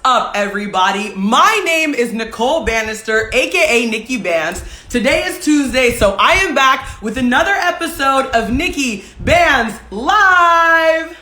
up, everybody? My name is Nicole Banister, aka NIKKI BANZ. Today is Tuesday, so I am back with another episode of NIKKI BANZ Live.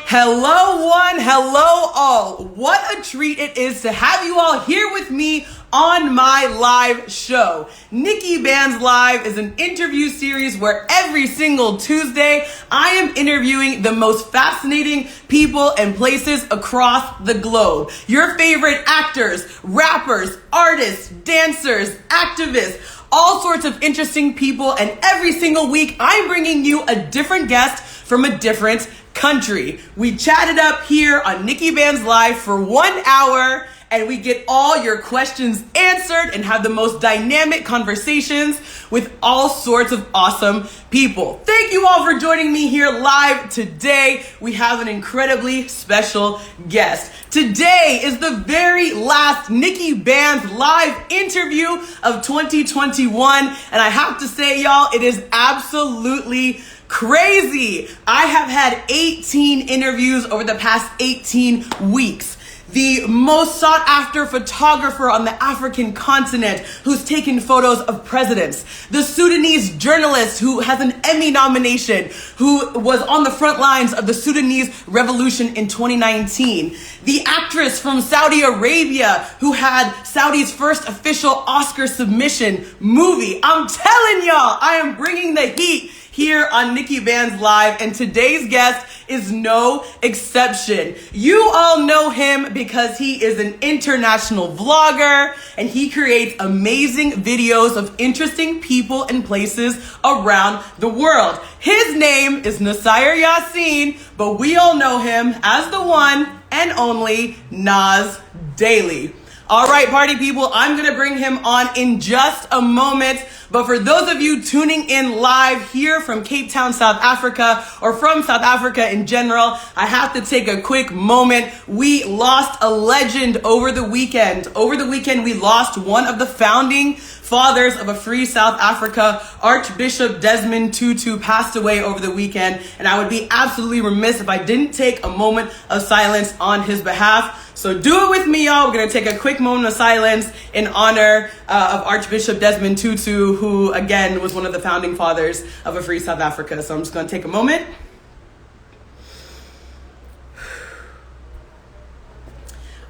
Hello one, hello all. What a treat it is to have you all here with me on my live show. NIKKI BANZ Live is an interview series where every single Tuesday I am interviewing the most fascinating people and places across the globe. Your favorite actors, rappers, artists, dancers, activists, all sorts of interesting people, and every single week I'm bringing you a different guest from a different country. We chatted up here on NIKKI BANZ Live for 1 hour, and we get all your questions answered and have the most dynamic conversations with all sorts of awesome people. Thank you all for joining me here live today. We have an incredibly special guest. Today is the very last NIKKI BANZ Live interview of 2021, and I have to say, y'all, it is absolutely crazy. I have had 18 interviews over the past 18 weeks. The most sought after photographer on the African continent who's taken photos of presidents. The Sudanese journalist who has an Emmy nomination, who was on the front lines of the Sudanese revolution in 2019. The actress from Saudi Arabia who had Saudi's first official Oscar submission movie. I'm telling y'all, I am bringing the heat here on NIKKI BANZ Live, and today's guest is no exception. You all know him because he is an international vlogger, and he creates amazing videos of interesting people and places around the world. His name is Nasir Yassin, but we all know him as the one and only Nas Daily. All right, party people, I'm going to bring him on in just a moment. But for those of you tuning in live here from Cape Town, South Africa, or from South Africa in general, I have to take a quick moment. We lost a legend over the weekend. Over the weekend, we lost one of the founding fathers of a free South Africa. Archbishop Desmond Tutu passed away over the weekend, and I would be absolutely remiss if I didn't take a moment of silence on his behalf. So do it with me, y'all. We're going to take a quick moment of silence in honor of Archbishop Desmond Tutu, who, again, was one of the founding fathers of a free South Africa. So I'm just going to take a moment.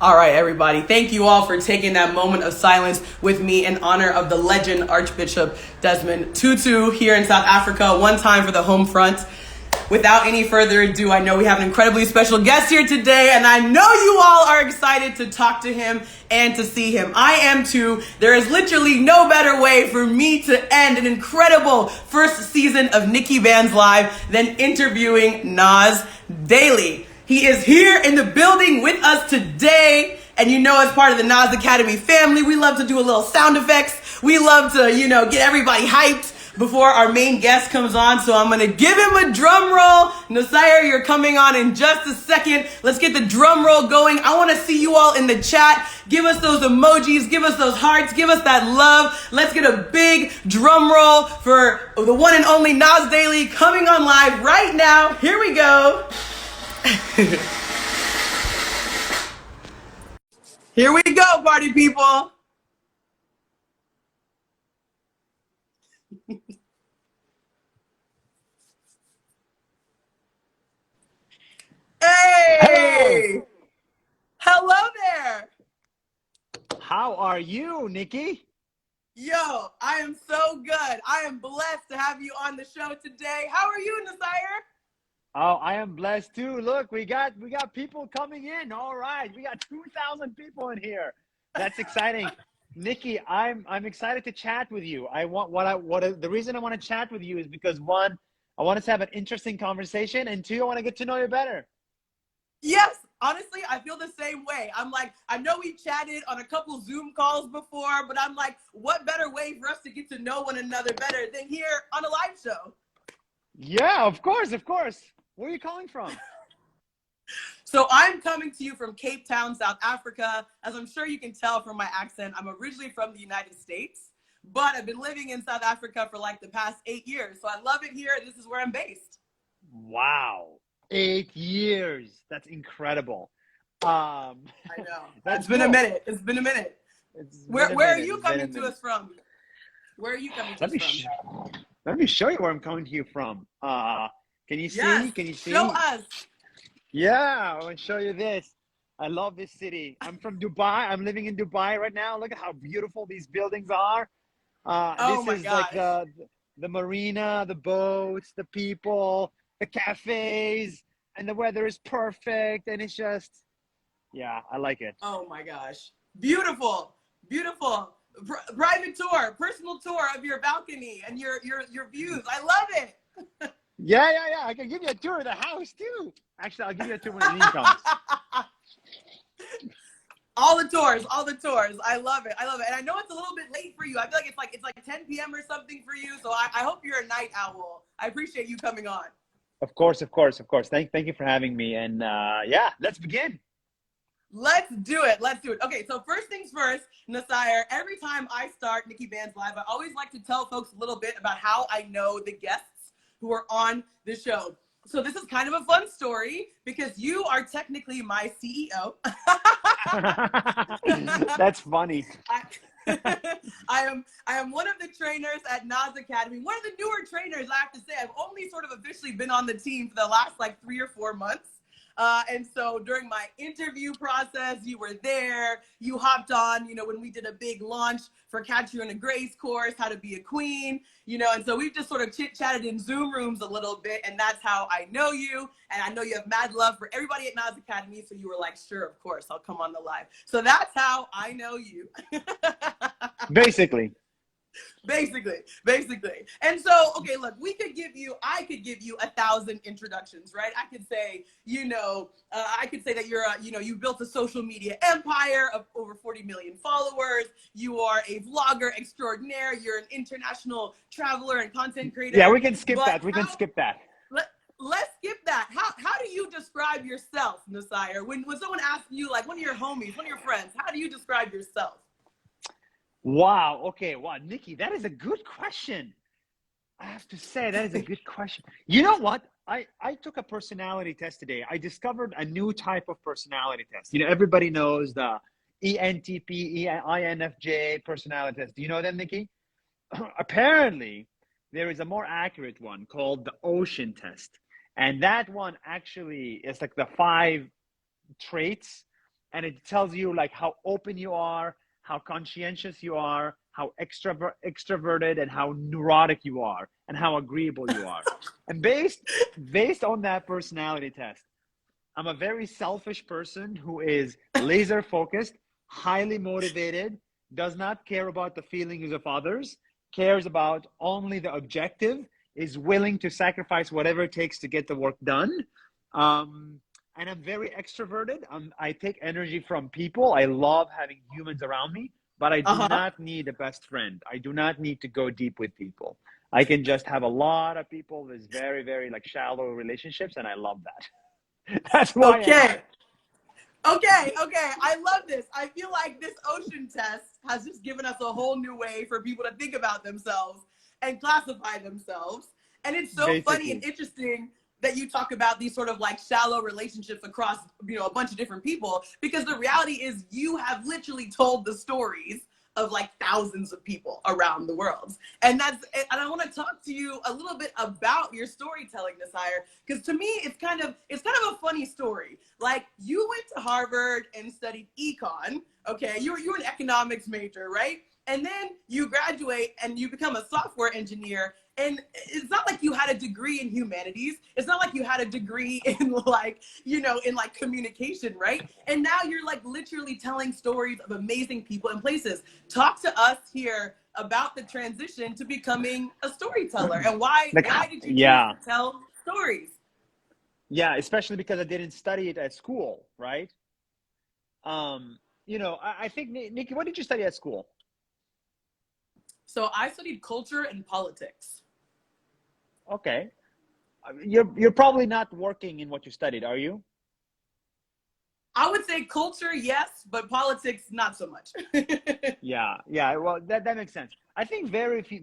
All right, everybody. Thank you all for taking that moment of silence with me in honor of the legend Archbishop Desmond Tutu here in South Africa. One time for the home front. Without any further ado, I know we have an incredibly special guest here today, and I know you all are excited to talk to him and to see him. I am too. There is literally no better way for me to end an incredible first season of NIKKI BANZ Live than interviewing Nas Daily. He is here in the building with us today, and you know, as part of the Nas Academy family, we love to do a little sound effects. We love to, get everybody hyped before our main guest comes on. So I'm going to give him a drum roll. Nasir, you're coming on in just a second. Let's get the drum roll going. I want to see you all in the chat. Give us those emojis. Give us those hearts. Give us that love. Let's get a big drum roll for the one and only Nas Daily coming on live right now. Here we go. Here we go, party people. Hey! Hello there! How are you, NIKKI? Yo, I am so good. I am blessed to have you on the show today. How are you, Nasir? Oh, I am blessed too. Look, we got people coming in. All right, we got 2,000 people in here. That's exciting. NIKKI, I'm excited to chat with you. The reason I want to chat with you is because, one, I want us to have an interesting conversation, and two, I want to get to know you better. Yes, honestly, I feel the same way. I'm like, I know we chatted on a couple Zoom calls before, but I'm like, what better way for us to get to know one another better than here on a live show? Yeah, of course, of course. Where are you calling from? So I'm coming to you from Cape Town, South Africa. As I'm sure you can tell from my accent, I'm originally from the United States, but I've been living in South Africa for like the past 8 years. So I love it here. This is where I'm based. Wow. 8 years. That's incredible. I know. That's It's been a cool. minute. It's been a minute. It's Where been a where are minute. you It's been a coming to minute. us from? Where are you coming to Let us me from? let me show you where I'm coming to you from. Can you Yes. see? Can you see? Show us. Yeah, I want to show you this. I love this city. I'm from Dubai. I'm living in Dubai right now. Look at how beautiful these buildings are. Oh This my is like gosh. the marina, the boats, the people, the cafes, and the weather is perfect. And it's just, yeah, I like it. Oh my gosh. Beautiful. Beautiful. Private tour, personal tour of your balcony and your views. I love it. Yeah. I can give you a tour of the house too. Actually, I'll give you a tour when the link comes. All the tours, all the tours. I love it. I love it. And I know it's a little bit late for you. I feel like it's like 10 p.m. or something for you. So I hope you're a night owl. I appreciate you coming on. Of course. Thank you for having me. And yeah, let's begin. Let's do it. Let's do it. Okay, so first things first, Nasir, every time I start Nikki Banz Live, I always like to tell folks a little bit about how I know the guests who are on the show. So this is kind of a fun story because you are technically my CEO. That's funny. I am one of the trainers at Nas Academy. One of the newer trainers, I have to say. I've only sort of officially been on the team for the last like 3 or 4 months. And so during my interview process, you were there, you hopped on, you know, when we did a big launch for Catriona Gray's course, How to Be a Queen, you know, and so we've just sort of chit-chatted in Zoom rooms a little bit, and that's how I know you, and I know you have mad love for everybody at Nas Academy, so you were like, sure, of course, I'll come on the live. So that's how I know you. Basically. Basically. And so, okay, look, I could give you 1,000 introductions, right? I could say, you know, I could say that you're, you built a social media empire of over 40 million followers. You are a vlogger extraordinaire. You're an international traveler and content creator. Yeah, we can skip that. Let's skip that. How do you describe yourself, Nasir? When someone asks you, like one of your homies, one of your friends, how do you describe yourself? Wow. Okay. Wow, Nikki, that is a good question. I have to say that is a good question. You know what? I took a personality test today. I discovered a new type of personality test. You know, everybody knows the ENTP, INFJ personality test. Do you know them, Nikki? Apparently, there is a more accurate one called the ocean test. And that one actually is like the 5 traits, and it tells you like how open you are, how conscientious you are, how extroverted, and how neurotic you are, and how agreeable you are. And based on that personality test, I'm a very selfish person who is laser focused, highly motivated, does not care about the feelings of others, cares about only the objective, is willing to sacrifice whatever it takes to get the work done. And I'm very extroverted. I take energy from people. I love having humans around me, but I do not need a best friend. I do not need to go deep with people. I can just have a lot of people with very, very like shallow relationships, and I love that. That's why. Okay. I love this. I feel like this ocean test has just given us a whole new way for people to think about themselves and classify themselves. And it's so funny and interesting that you talk about these sort of like shallow relationships across, you know, a bunch of different people, because the reality is you have literally told the stories of like thousands of people around the world. And I want to talk to you a little bit about your storytelling, Nasir, because to me, it's kind of a funny story. Like you went to Harvard and studied econ. Okay. You're an economics major, right? And then you graduate and you become a software engineer. And it's not like you had a degree in humanities. It's not like you had a degree in like, you know, in like communication, right? And now you're like literally telling stories of amazing people and places. Talk to us here about the transition to becoming a storyteller and why did you choose to tell stories? Yeah, especially because I didn't study it at school, right? You know, I think, Nikki, what did you study at school? So I studied culture and politics. Okay. You're probably not working in what you studied, are you? I would say culture, yes, but politics, not so much. Yeah. Well, that makes sense. I think very few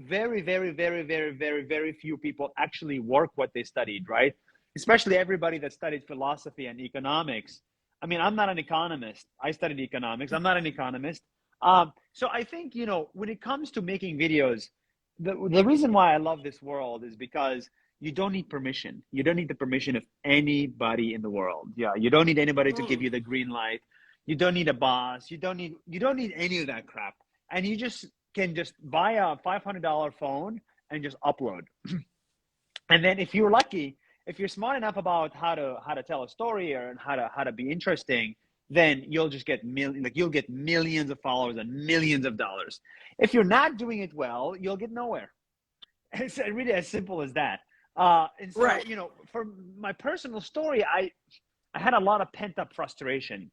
people actually work what they studied, right? especially everybody that studied philosophy and economics. I mean, I'm not an economist. I studied economics. I'm not an economist. So I think, you know, when it comes to making videos, the reason why I love this world is because you don't need permission. You don't need the permission of anybody in the world. Yeah, you don't need anybody to give you the green light. You don't need a boss. You don't need any of that crap. And you just can just buy a $500 phone and just upload. And then if you're lucky, if you're smart enough about how to tell a story or how to be interesting, then you'll just get you'll get millions of followers and millions of dollars. If you're not doing it well, you'll get nowhere. It's really as simple as that. And so, Right. you know, for my personal story, I had a lot of pent up frustration.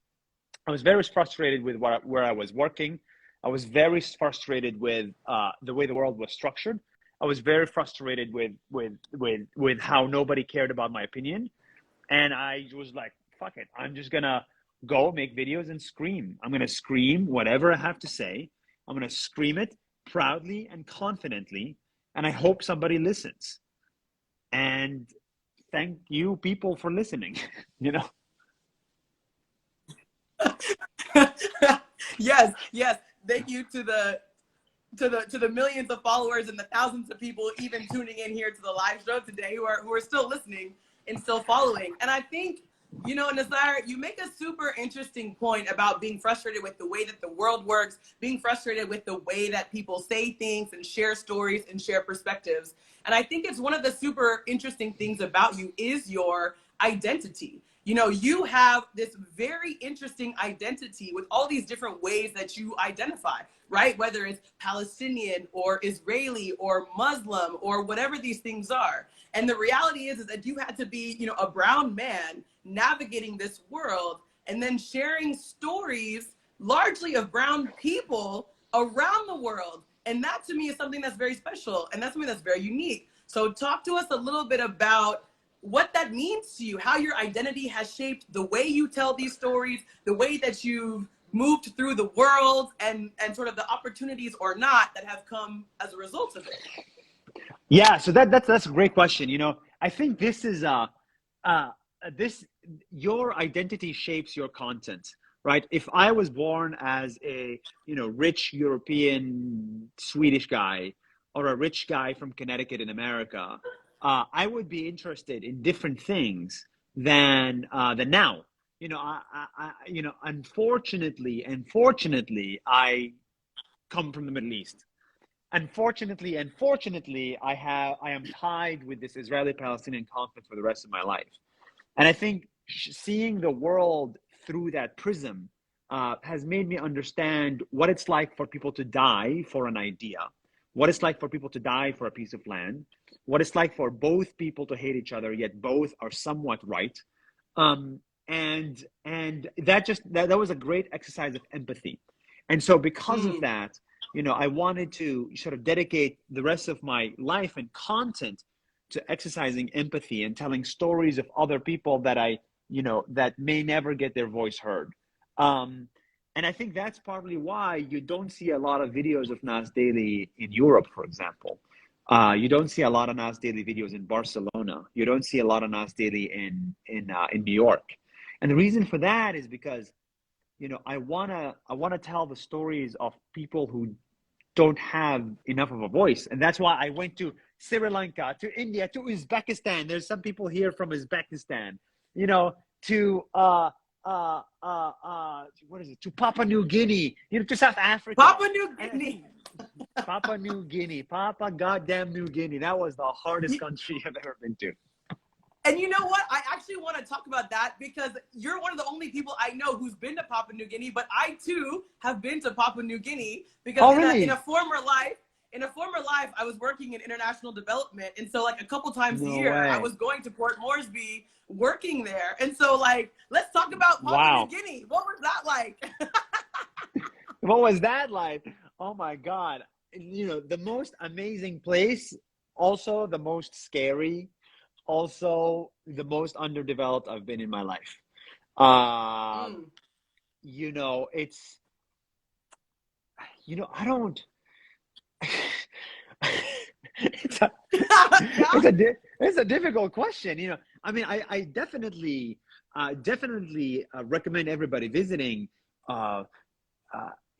I was very frustrated with where I was working. I was very frustrated with the way the world was structured. I was very frustrated with how nobody cared about my opinion. And I was like, fuck it. I'm just going to go make videos and scream. I'm going to scream whatever I have to say. I'm going to scream it proudly and confidently. And I hope somebody listens. And thank you people for listening, you know? Yes, yes. Thank you to the millions of followers and the thousands of people even tuning in here to the live show today who are still listening and still following. And I think, you know, Nasir, you make a super interesting point about being frustrated with the way that the world works, being frustrated with the way that people say things and share stories and share perspectives. And I think it's one of the super interesting things about you is your identity. You know, you have this very interesting identity with all these different ways that you identify, right? Whether it's Palestinian or Israeli or Muslim or whatever these things are. And the reality is that you had to be, you know, a brown man navigating this world and then sharing stories largely of brown people around the world. And that to me is something that's very special and that's something that's very unique. So talk to us a little bit about what that means to you, how your identity has shaped the way you tell these stories, the way that you've moved through the world and sort of the opportunities or not that have come as a result of it. Yeah, so that's a great question. You know, I think this is your identity shapes your content, right? If I was born as a, you know, rich European Swedish guy or a rich guy from Connecticut in America, I would be interested in different things than now. You know, you know, unfortunately, I come from the Middle East. Unfortunately, I am tied with this Israeli-Palestinian conflict for the rest of my life. And I think seeing the world through that prism has made me understand what it's like for people to die for an idea, what it's like for people to die for a piece of land, what it's like for both people to hate each other, yet both are somewhat right. And that was a great exercise of empathy. And so because of that, you know, I wanted to sort of dedicate the rest of my life and content to exercising empathy and telling stories of other people that that may never get their voice heard. And I think that's partly why you don't see a lot of videos of Nas Daily in Europe, for example. You don't see a lot of Nas Daily videos in Barcelona. You don't see a lot of Nas Daily in New York. And the reason for that is because, you know, I wanna tell the stories of people who don't have enough of a voice. And that's why I went to Sri Lanka, to India, to Uzbekistan. There's some people here from Uzbekistan, you know, to what is it? To Papua New Guinea, you know, to South Africa. Papua New Guinea. Papua New Guinea. Papa goddamn New Guinea. That was the hardest country I've ever been to. And you know what? I actually want to talk about that because you're one of the only people I know who's been to Papua New Guinea, but I too have been to Papua New Guinea because in a former life, I was working in international development. And so like a couple times a year, I was going to Port Moresby working there. And so like, let's talk about Papua New Guinea. What was that like? What was that like? Oh my God. You know, the most amazing place, also the most scary, also the most underdeveloped I've been in my life. You know, it's, you know, I don't, it's a difficult question. You know, I mean, I definitely, recommend everybody visiting. Uh,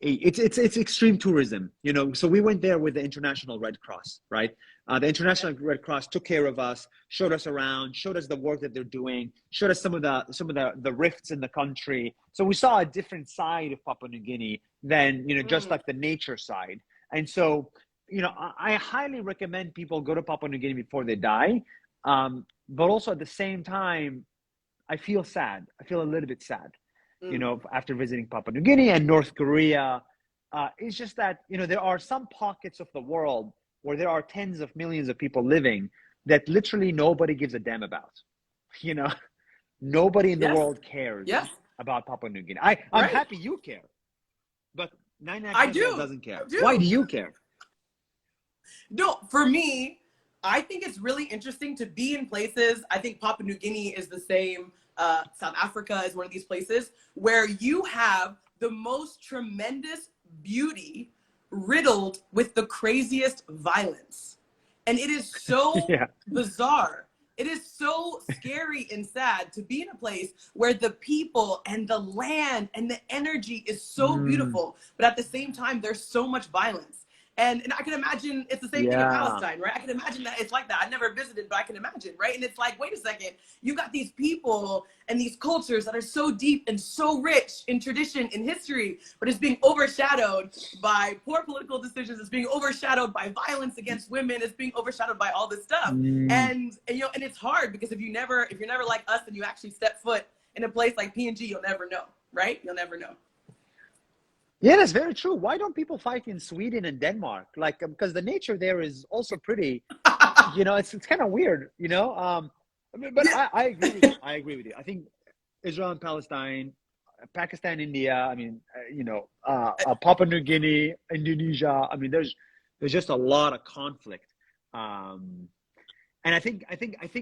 it's extreme tourism, you know. So we went there with the International Red Cross, right? The International Red Cross took care of us, showed us around, showed us the work that they're doing, showed us some of the rifts in the country. So we saw a different side of Papua New Guinea than, you know, just like the nature side. And so, you know, I highly recommend people go to Papua New Guinea before they die. But also at the same time, I feel sad. I feel a little bit sad, you know, after visiting Papua New Guinea and North Korea. It's just that, you know, there are some pockets of the world where there are tens of millions of people living that literally nobody gives a damn about. You know, nobody in the world cares about Papua New Guinea. I'm happy you care, but 99% doesn't care. Why do you care? No, for me, I think it's really interesting to be in places. I think Papua New Guinea is the same. South Africa is one of these places where you have the most tremendous beauty riddled with the craziest violence. And it is so bizarre. It is so scary and sad to be in a place where the people and the land and the energy is so beautiful, but at the same time, there's so much violence. And I can imagine it's the same thing in Palestine, right? I can imagine that it's like that. I never visited, but I can imagine, right? And it's like, wait a second, you got these people and these cultures that are so deep and so rich in tradition, in history, but it's being overshadowed by poor political decisions. It's being overshadowed by violence against women. It's being overshadowed by all this stuff. And you know, and it's hard because if you're never like us and you actually step foot in a place like PNG, you'll never know, right? You'll never know. Yeah, that's very true. Why don't people fight in Sweden and Denmark? Like, because the nature there is also pretty, you know, it's kind of weird, you know? I mean, but I agree with you. I agree with you. I think Israel and Palestine, Pakistan, India, I mean, you know, Papua New Guinea, Indonesia. I mean, there's just a lot of conflict. And I think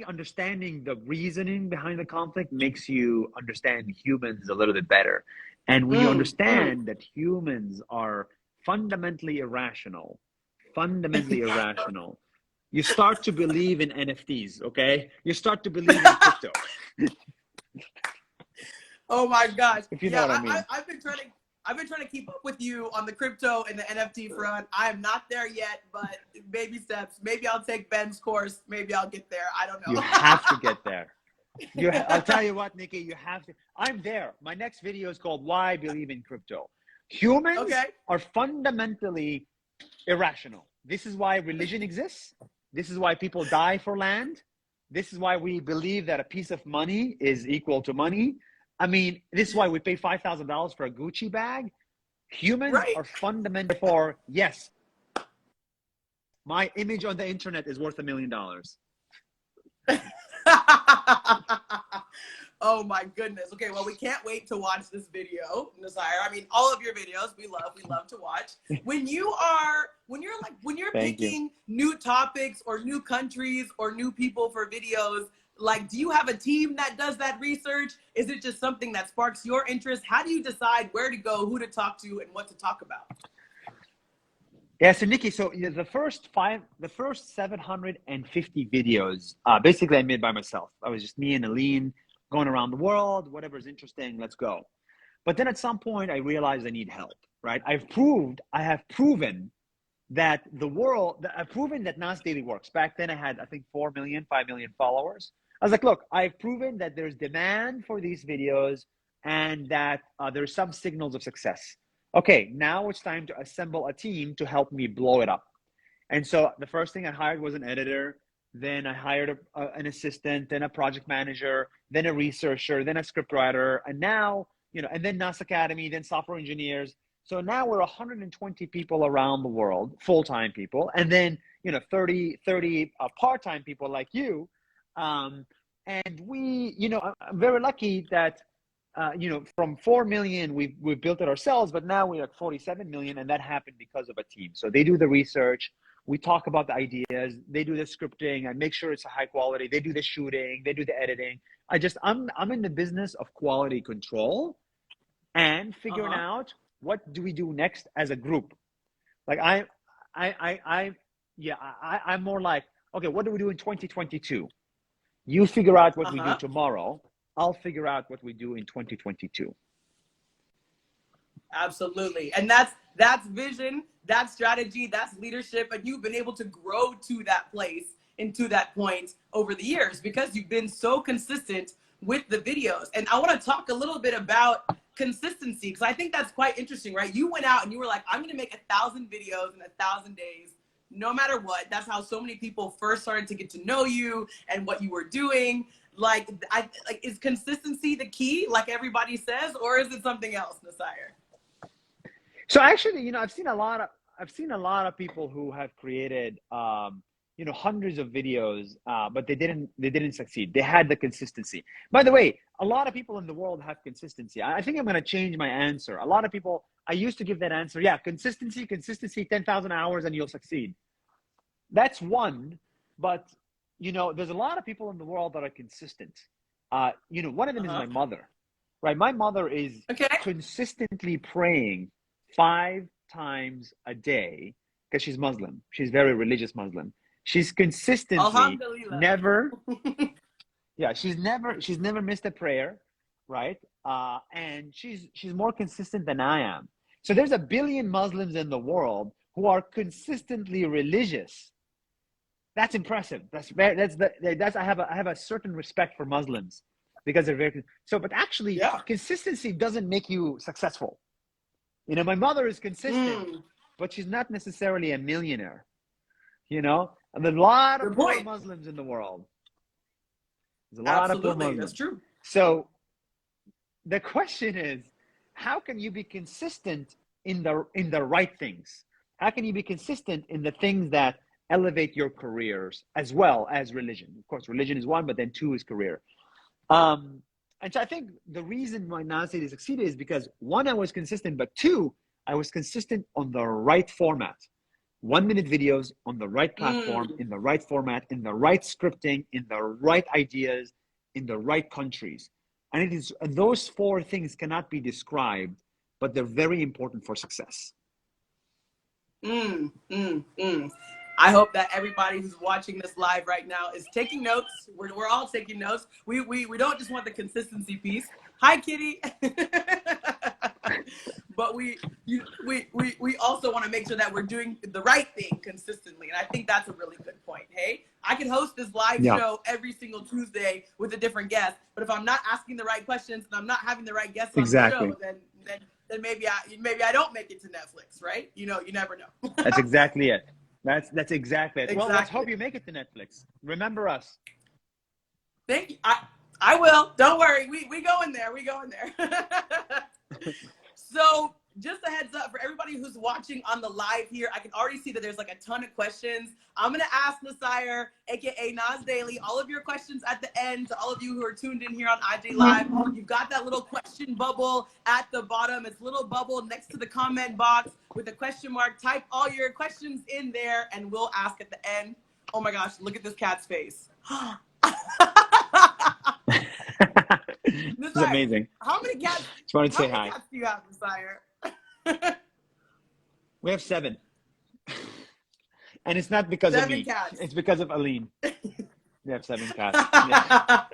understanding the reasoning behind the conflict makes you understand humans a little bit better. And when you understand that humans are fundamentally irrational, you start to believe in NFTs, okay? You start to believe in crypto. Oh my gosh. If you know what I mean. I've been trying to keep up with you on the crypto and the NFT front. I am not there yet, but baby steps. Maybe I'll take Ben's course. Maybe I'll get there. I don't know. You have to get there. I'll tell you what, Nikki, you have to. I'm there. My next video is called Why I Believe in Crypto. Humans are fundamentally irrational. This is why religion exists. This is why people die for land. This is why we believe that a piece of money is equal to money. I mean, this is why we pay $5,000 for a Gucci bag. Humans are fundamentally for, yes, my image on the internet is worth $1 million. Oh my goodness. Okay, well, we can't wait to watch this video, Nasir. I mean, all of your videos we love to watch. When you're picking new topics or new countries or new people for videos, like, do you have a team that does that research? Is it just something that sparks your interest? How do you decide where to go, who to talk to, and what to talk about? Yeah, so Nikki, the first 750 videos, basically I made by myself. I was just me and Aline going around the world, whatever's interesting, let's go. But then at some point I realized I need help, right? I have proven that I've proven that Nas Daily works. Back then I had, I think, 5 million followers. I was like, look, I've proven that there's demand for these videos and that there's some signals of success. Okay, now it's time to assemble a team to help me blow it up. And so the first thing I hired was an editor. Then I hired an assistant, then a project manager, then a researcher, then a scriptwriter, and now, you know, and then NAS Academy, then software engineers. So now we're 120 people around the world, full-time people, and then, you know, 30 part-time people like you. And we, you know, I'm very lucky that, you know, from 4 million, we've built it ourselves, but now we're at 47 million, and that happened because of a team. So they do the research, we talk about the ideas, they do the scripting, I make sure it's a high quality, they do the shooting, they do the editing. I'm in the business of quality control and figuring out what do we do next as a group. Like I'm more like, okay, what do we do in 2022? You figure out what we do Uh-huh. tomorrow. I'll figure out what we do in 2022. Absolutely. And that's vision, that's strategy, that's leadership, and you've been able to grow to that place and to that point over the years because you've been so consistent with the videos. And I want to talk a little bit about consistency because I think that's quite interesting, right? You went out and you were like, I'm going to make 1,000 videos in 1,000 days, no matter what. That's how so many people first started to get to know you and what you were doing. Like, is consistency the key, like everybody says, or is it something else, Nasir? So actually, you know, I've seen a lot of people who have created, you know, hundreds of videos, but they didn't succeed. They had the consistency. By the way, a lot of people in the world have consistency. I think I'm going to change my answer. A lot of people, I used to give that answer. Yeah, consistency, 10,000 hours and you'll succeed. That's one, but you know, there's a lot of people in the world that are consistent. You know, one of them is my mother, right? My mother is consistently praying 5 times a day because she's Muslim. She's very religious Muslim. She's consistently never, yeah, she's never missed a prayer, right? And she's more consistent than I am. So there's 1 billion Muslims in the world who are consistently religious. That's impressive. I have a certain respect for Muslims because they're very so. But actually, consistency doesn't make you successful. You know, my mother is consistent, but she's not necessarily a millionaire. You know, and there's a lot of poor Muslims in the world. There's a lot of poor Muslims. That's true. So the question is, how can you be consistent in the right things? How can you be consistent in the things that elevate your careers as well as religion? Of course, religion is one, but then 2 is career. And so I think the reason why Nas Daily succeeded is because 1, I was consistent, but 2, I was consistent on the right format. 1-minute videos on the right platform, in the right format, in the right scripting, in the right ideas, in the right countries. And it is those 4 things cannot be described, but they're very important for success. I hope that everybody who's watching this live right now is taking notes. We're all taking notes. We don't just want the consistency piece. Hi, Kitty. But we also want to make sure that we're doing the right thing consistently. And I think that's a really good point. Hey, I can host this live show every single Tuesday with a different guest. But if I'm not asking the right questions and I'm not having the right guests on the show, then maybe I don't make it to Netflix, right? You know, you never know. That's exactly it. That's exactly it. Well, let's hope you make it to Netflix. Remember us. Thank you. I will. Don't worry. We go in there. We go in there. So just a heads up for everybody who's watching on the live here. I can already see that there's like a ton of questions. I'm going to ask Nasir, aka Nas Daily, all of your questions at the end. To all of you who are tuned in here on IG Live, you've got that little question bubble at the bottom. It's a little bubble next to the comment box with a question mark. Type all your questions in there and we'll ask at the end. Oh my gosh, look at this cat's face. This is amazing. How many cats? Just wanted to say hi. How many cats do you have, Nasir? We have 7. And it's not because of me. Cats. It's because of Aline. We have 7 cats. Yeah.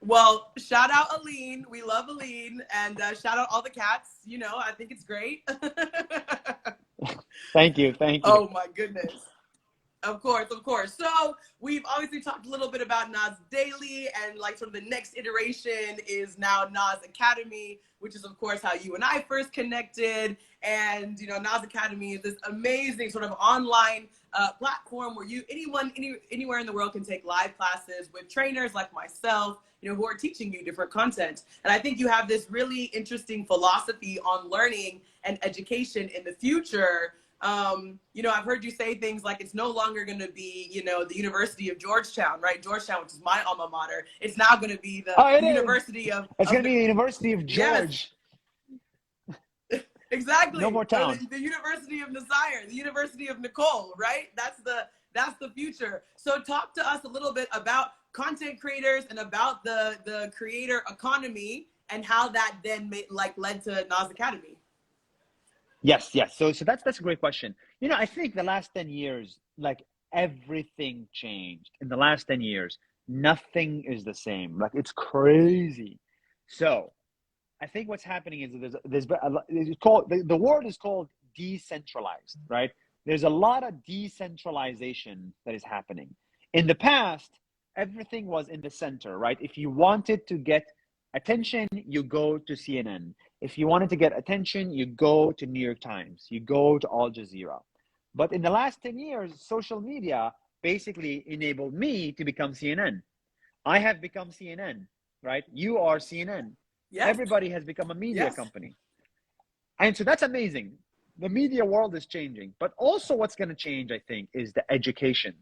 Well, shout out Aline. We love Aline. And shout out all the cats. You know, I think it's great. Thank you. Oh, my goodness. Of course. So we've obviously talked a little bit about Nas Daily, and like sort of the next iteration is now Nas Academy, which is of course how you and I first connected. And you know, Nas Academy is this amazing sort of online platform where anyone anywhere in the world can take live classes with trainers like myself, you know, who are teaching you different content. And I think you have this really interesting philosophy on learning and education in the future. You know, I've heard you say things like it's no longer going to be, you know, the University of Georgetown, right? Georgetown, which is my alma mater. It's now going to be the University of... It's going to be the University of George. Yes. Exactly. No more town. The University of Nasir, the University of Nicole, right? That's the future. So talk to us a little bit about content creators and about the creator economy and how that then led to Nas Academy. Yes. So that's a great question. You know, I think the last 10 years, like everything changed in the last 10 years. Nothing is the same. Like, it's crazy. So I think what's happening is it's called, the word is called decentralized, right? There's a lot of decentralization that is happening. In the past, everything was in the center, right? If you wanted to get attention, you go to CNN. If you wanted to get attention, you go to New York Times, you go to Al Jazeera. But in the last 10 years, social media basically enabled me to become CNN. I have become CNN, right? You are CNN. Yes. Everybody has become a media Yes. company. And so that's amazing. The media world is changing. But also what's going to change, I think, is the education,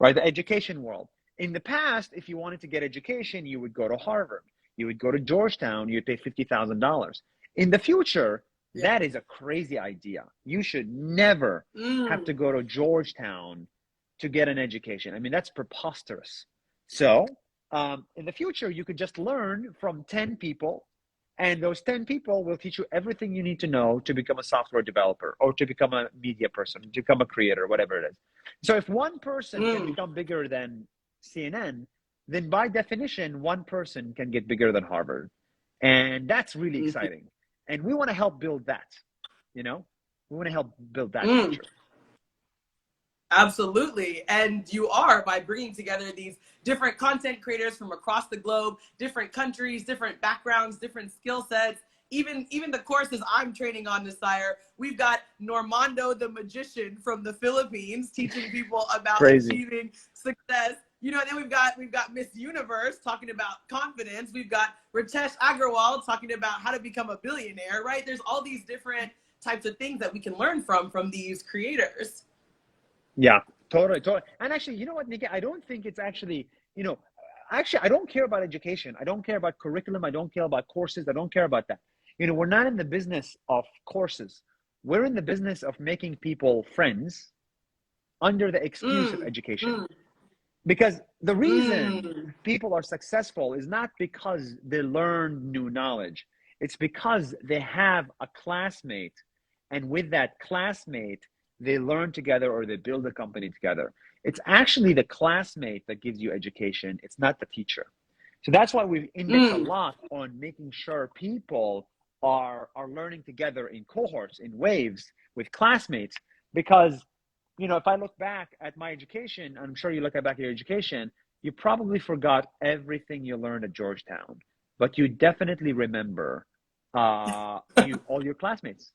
right? The education world. In the past, if you wanted to get education, you would go to Harvard. You would go to Georgetown. You'd pay $50,000. In the future, that is a crazy idea. You should never have to go to Georgetown to get an education. I mean, that's preposterous. So in the future, you could just learn from 10 people, and those 10 people will teach you everything you need to know to become a software developer or to become a media person, to become a creator, whatever it is. So if one person can become bigger than CNN, then by definition, one person can get bigger than Harvard. And that's really exciting. And we want to help build that, you know? We want to help build that future. Absolutely. And you are, by bringing together these different content creators from across the globe, different countries, different backgrounds, different skill sets. Even the courses I'm training on, Nasir, we've got Normando the magician from the Philippines teaching people about achieving success. You know, and then we've got Miss Universe talking about confidence. We've got Ritesh Agrawal talking about how to become a billionaire, right? There's all these different types of things that we can learn from these creators. Yeah, totally. And actually, you know what, Nikki? I don't think it's actually, you know, actually, I don't care about education. I don't care about curriculum. I don't care about courses. I don't care about that. You know, we're not in the business of courses. We're in the business of making people friends under the excuse of education. Because the reason people are successful is not because they learn new knowledge. It's because they have a classmate, and with that classmate, they learn together or they build a company together. It's actually the classmate that gives you education. It's not the teacher. So that's why we index a lot on making sure people are learning together in cohorts, in waves with classmates. Because, you know, if I look back at my education, I'm sure you look back at your education, you probably forgot everything you learned at Georgetown, but you definitely remember all your classmates.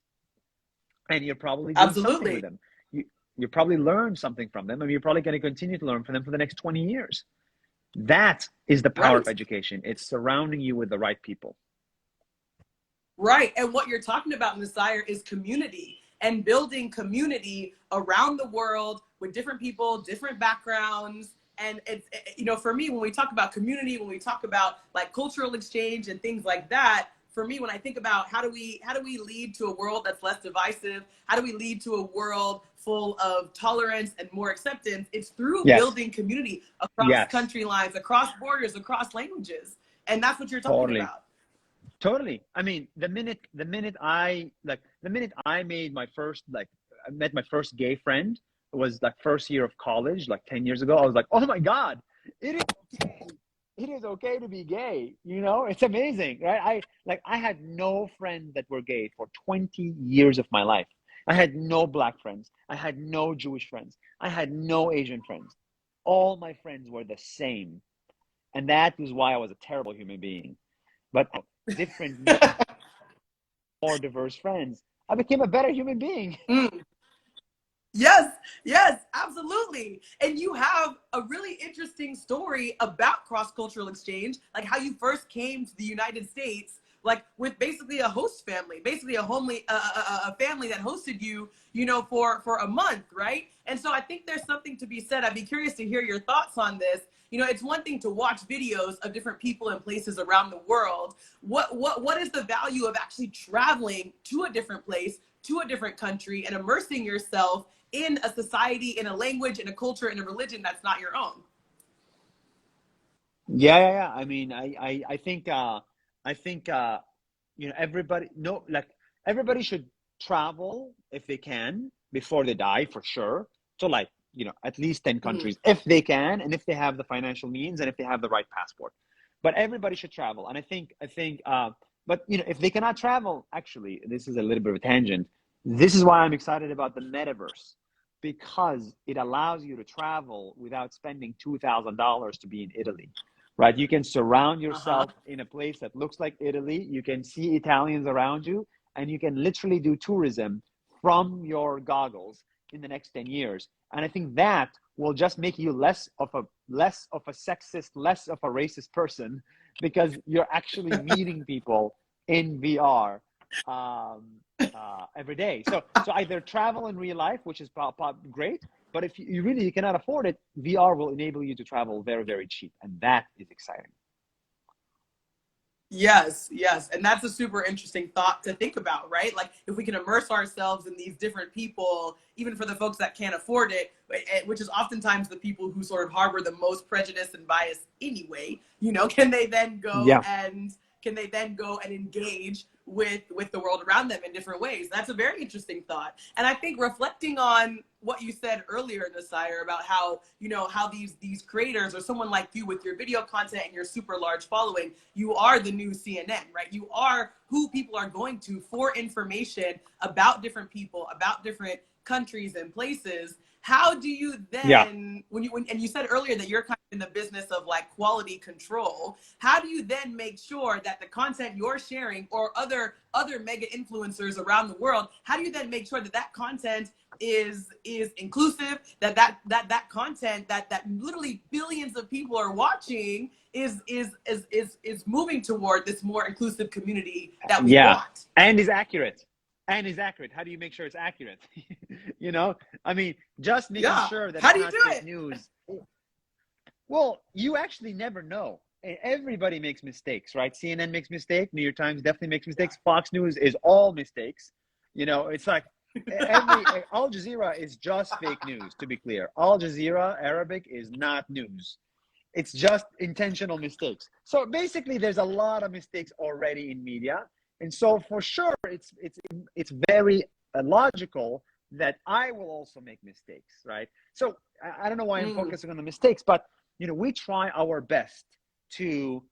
And you're probably doing something with them. You probably learned something from them, and you're probably going to continue to learn from them for the next 20 years. That is the power of education. It's surrounding you with the right people. Right. And what you're talking about, Nasir, is community and building community around the world with different people, different backgrounds. And it's, you know, for me, when we talk about community, when we talk about like cultural exchange and things like that, for me, when I think about how do we lead to a world that's less divisive, how do we lead to a world full of tolerance and more acceptance, it's through building community across country lines, across borders, across languages. And that's what you're talking about. Totally. I mean, the minute I made my first, I met my first gay friend, it was like first year of college, like 10 years ago. I was like, oh my God, it is okay. It is okay to be gay. You know, it's amazing, right? I had no friends that were gay for 20 years of my life. I had no black friends. I had no Jewish friends. I had no Asian friends. All my friends were the same. And that was why I was a terrible human being. But different, more diverse friends, I became a better human being. Yes, absolutely. And you have a really interesting story about cross-cultural exchange, like how you first came to the United States, like with basically a host family, basically a family that hosted you, you know, for a month, right? And so I think there's something to be said. I'd be curious to hear your thoughts on this. You know, it's one thing to watch videos of different people and places around the world. What is the value of actually traveling to a different place, to a different country, and immersing yourself in a society, in a language, in a culture, in a religion that's not your own? Yeah. I mean, I think you know, everybody should travel if they can before they die, for sure, to like at least 10 countries if they can, and if they have the financial means, and if they have the right passport. But everybody should travel. And I think, but if they cannot travel, actually, this is a little bit of a tangent. This is why I'm excited about the metaverse, because it allows you to travel without spending $2,000 to be in Italy, right? You can surround yourself in a place that looks like Italy. You can see Italians around you, and you can literally do tourism from your goggles in the next 10 years. And I think that will just make you less of a sexist, less of a racist person, because you're actually meeting people in VR every day. So either travel in real life, which is great, but if you cannot afford it, VR will enable you to travel very, very cheap, and that is exciting. Yes, yes. And that's a super interesting thought to think about, right? Like, if we can immerse ourselves in these different people, even for the folks that can't afford it, which is oftentimes the people who sort of harbor the most prejudice and bias anyway, can they then go and engage with the world around them in different ways? That's a very interesting thought. And I think reflecting on what you said earlier, Nasir, about how these creators, or someone like you with your video content and your super large following, you are the new CNN, right? You are who people are going to for information about different people, about different countries and places. How do you then, when you said earlier that you're kind of in the business of like quality control, how do you then make sure that the content you're sharing, or other mega influencers around the world, how do you then make sure that content is inclusive, that content that literally billions of people are watching is moving toward this more inclusive community that we want? And is accurate. How do you make sure it's accurate? I mean, just making sure that how do it's you not do fake it? news. Well, you actually never know. Everybody makes mistakes, right? CNN makes mistakes. New York Times definitely makes mistakes. Fox News is all mistakes. It's like Al Jazeera is just fake news, to be clear. Al Jazeera Arabic is not news. It's just intentional mistakes. So basically, there's a lot of mistakes already in media. And so for sure, it's very logical that I will also make mistakes, right? So I don't know why I'm focusing on the mistakes, but we try our best to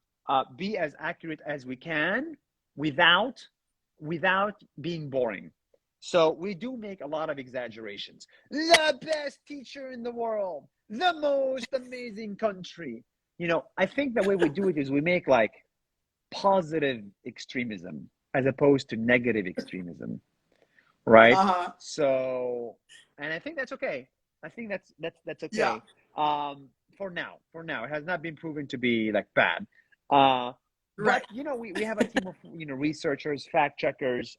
be as accurate as we can without being boring. So we do make a lot of exaggerations. The best teacher in the world, the most amazing country. I think the way we do it is we make like positive extremism as opposed to negative extremism, right? So, and I think that's okay. I think that's okay. Yeah. For now, it has not been proven to be like bad. Right. But we have a team of researchers, fact checkers.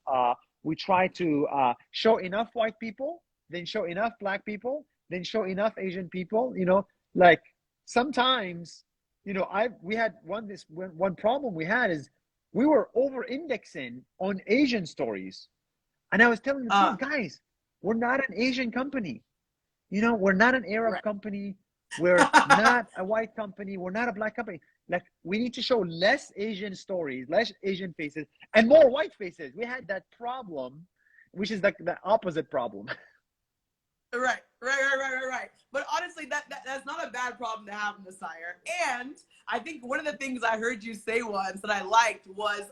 We try to show enough white people, then show enough black people, then show enough Asian people. Like sometimes, we had one problem we had is we were over indexing on Asian stories. And I was telling the team, guys, we're not an Asian company. We're not an Arab company. We're not a white company. We're not a black company. Like, we need to show less Asian stories, less Asian faces, and more white faces. We had that problem, which is like the opposite problem. Right. But honestly, that's not a bad problem to have, Nasir. And I think one of the things I heard you say once that I liked was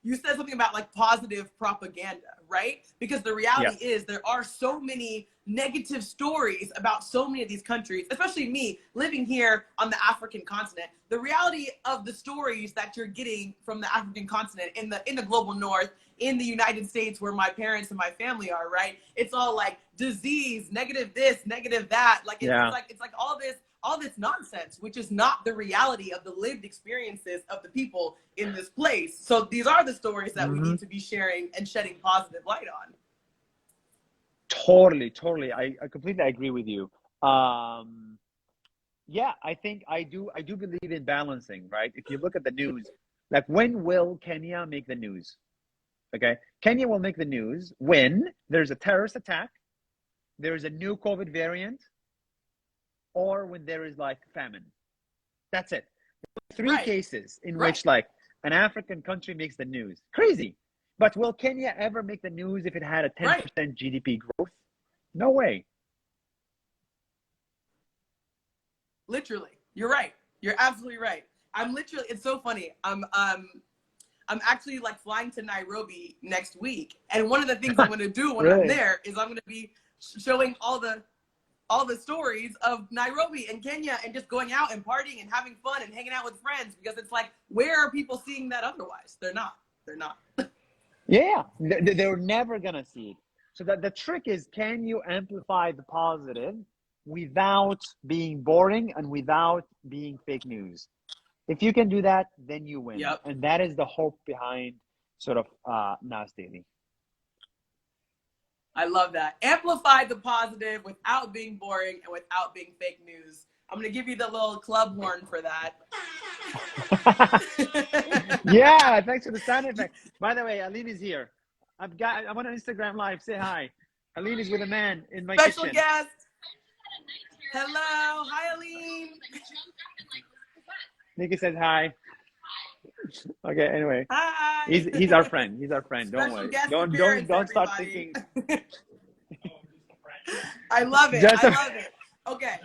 you said something about like positive propaganda, right? Because the reality is there are so many negative stories about so many of these countries, especially me living here on the African continent. The reality of the stories that you're getting from the African continent in the global north, in the United States, where my parents and my family are, right? It's all like disease, negative this, negative that. Like it's like all this nonsense, which is not the reality of the lived experiences of the people in this place. So these are the stories that we need to be sharing and shedding positive light on. Totally. I completely agree with you. I think I do believe in balancing, right? If you look at the news, like, when will Kenya make the news? Okay, Kenya will make the news when there's a terrorist attack, there's a new COVID variant, or when there is like famine. That's it. Three cases in which like an African country makes the news. Crazy. But will Kenya ever make the news if it had a 10% GDP growth? No way. Literally. You're right. You're absolutely right. I'm literally, it's so funny. I'm actually like flying to Nairobi next week. And one of the things I'm going to do when I'm there is I'm going to be showing all the stories of Nairobi and Kenya and just going out and partying and having fun and hanging out with friends, because it's like, where are people seeing that otherwise? They're not. Yeah, they're never going to see it. So that the trick is, can you amplify the positive without being boring and without being fake news? If you can do that, then you win. Yep. And that is the hope behind sort of Nas Daily. I love that. Amplify the positive without being boring and without being fake news. I'm going to give you the little club horn for that. Yeah, thanks for the sound effect. By the way, Aline is here. I'm on an Instagram Live. Say hi. Aline is with a man in my Special kitchen. guest. Hello. Hi, Aline. Nikki says hi. Okay, anyway. Hi. He's our friend. He's our friend. Don't worry. Don't start thinking. I love it. I love it. Okay.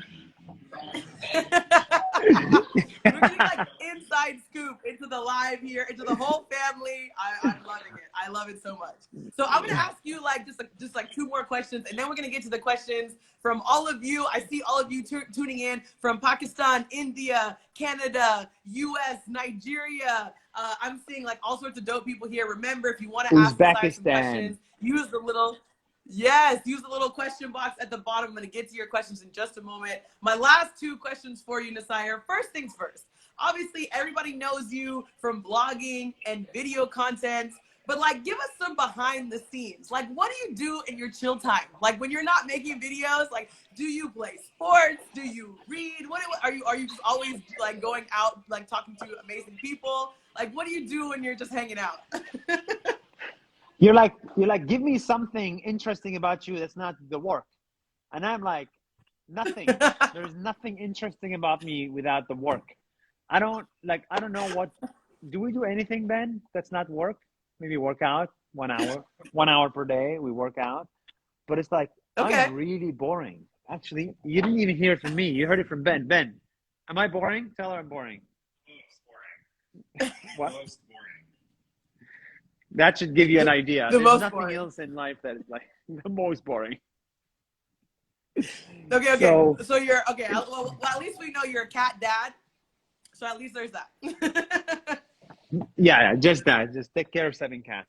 We're getting like inside scoop into the live here, into the whole family. I'm loving it. I love it so much. So I'm gonna ask you like just like 2 more questions, and then we're gonna get to the questions from all of you. I see all of you tuning in from Pakistan, India, Canada, US, Nigeria. I'm seeing like all sorts of dope people here. Remember, if you want to ask us some questions, use the little question box at the bottom. I'm going to get to your questions in just a moment. My last 2 questions for you, Nasir. First things first. Obviously, everybody knows you from blogging and video content, but like, give us some behind the scenes. Like, what do you do in your chill time? Like, when you're not making videos, like, do you play sports? Do you read? What are you just always like going out, like talking to amazing people? Like, what do you do when you're just hanging out? You're like, give me something interesting about you that's not the work. And I'm like, nothing. There's nothing interesting about me without the work. I don't know what, do we do anything, Ben, that's not work? Maybe work out 1 hour, 1 hour per day, we work out. But it's like, I'm really boring. Actually, you didn't even hear it from me. You heard it from Ben. Ben, am I boring? Tell her I'm boring. Most boring. What? Most boring. That should give you an idea. There's nothing else in life that is like the most boring. Okay. So you're okay. Well, at least we know you're a cat dad. So at least there's that. Yeah, just that. Just take care of 7 cats.